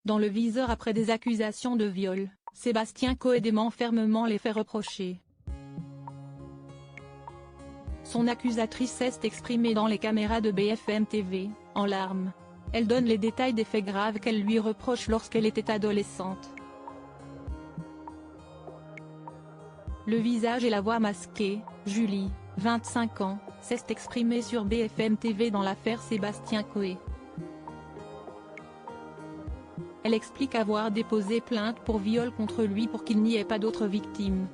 Dans le viseur après des accusations de viol, Sébastien Coé dément fermement les faits reprochés. Son accusatrice s'est exprimée dans les caméras de BFM TV, en larmes. Elle donne les détails des faits graves qu'elle lui reproche lorsqu'elle était adolescente. Le visage et la voix masquée, Julie, 25 ans, s'est exprimée sur BFM TV dans l'affaire Sébastien Coé. Elle explique avoir déposé plainte pour viol contre lui pour qu'il n'y ait pas d'autres victimes.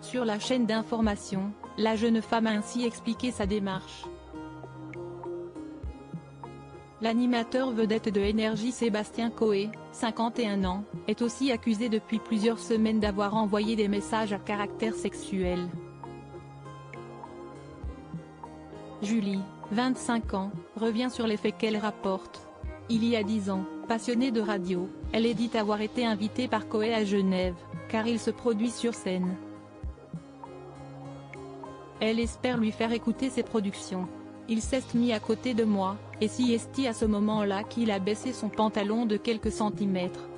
Sur la chaîne d'information, la jeune femme a ainsi expliqué sa démarche. L'animateur vedette de Énergie Sébastien Coé, 51 ans, est aussi accusé depuis plusieurs semaines d'avoir envoyé des messages à caractère sexuel. Julie, 25 ans, revient sur les faits qu'elle rapporte. Il y a 10 ans, passionnée de radio, elle est dite avoir été invitée par Coé à Genève, car il se produit sur scène. Elle espère lui faire écouter ses productions. Il s'est mis à côté de moi, et si est à ce moment-là qu'il a baissé son pantalon de quelques centimètres.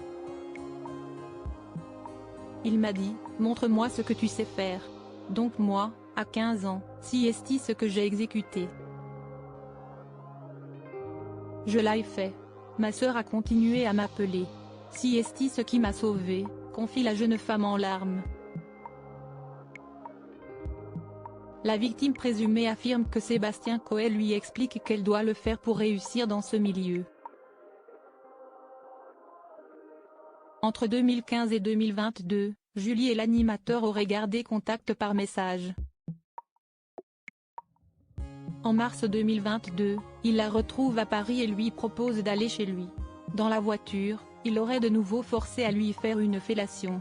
Il m'a dit, montre-moi ce que tu sais faire. Donc moi, à 15 ans, si est ce que j'ai exécuté. Je l'ai fait. Ma sœur a continué à m'appeler. Si est ce qui m'a sauvée, confie la jeune femme en larmes. La victime présumée affirme que Sébastien Coé lui explique qu'elle doit le faire pour réussir dans ce milieu. Entre 2015 et 2022, Julie et l'animateur auraient gardé contact par message. En mars 2022, il la retrouve à Paris et lui propose d'aller chez lui. Dans la voiture, il aurait de nouveau forcé à lui faire une fellation.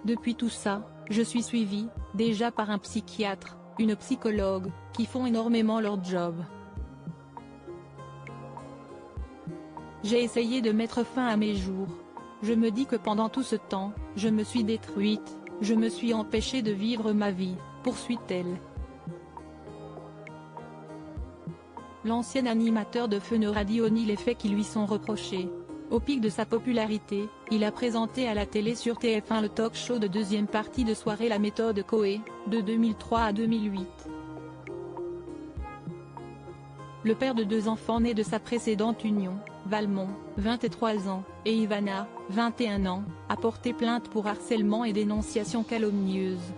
Depuis tout ça, je suis suivie, déjà par un psychiatre, une psychologue, qui font énormément leur job. J'ai essayé de mettre fin à mes jours. Je me dis que pendant tout ce temps, je me suis détruite, je me suis empêchée de vivre ma vie, poursuit-elle. L'ancien animateur de Fun Radio nie les faits qui lui sont reprochés. Au pic de sa popularité, il a présenté à la télé sur TF1 le talk-show de deuxième partie de soirée La Méthode Coé, de 2003 à 2008. Le père de 2 enfants nés de sa précédente union, Valmont, 23 ans, et Ivana, 21 ans, a porté plainte pour harcèlement et dénonciation calomnieuse.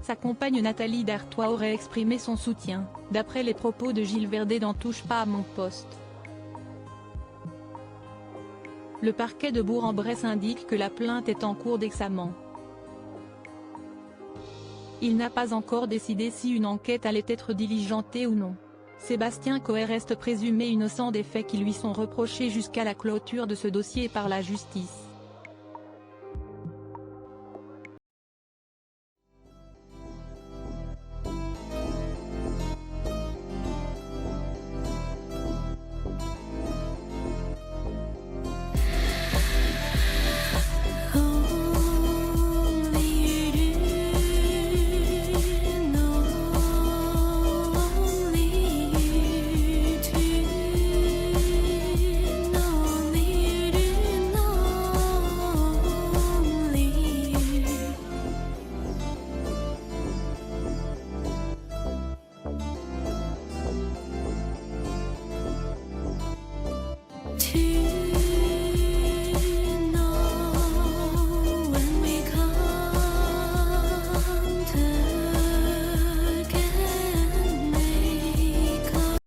Sa compagne Nathalie Dartois aurait exprimé son soutien, d'après les propos de Gilles Verdet dans Touche pas à mon poste. Le parquet de Bourg-en-Bresse indique que la plainte est en cours d'examen. Il n'a pas encore décidé si une enquête allait être diligentée ou non. Sébastien Coé reste présumé innocent des faits qui lui sont reprochés jusqu'à la clôture de ce dossier par la justice.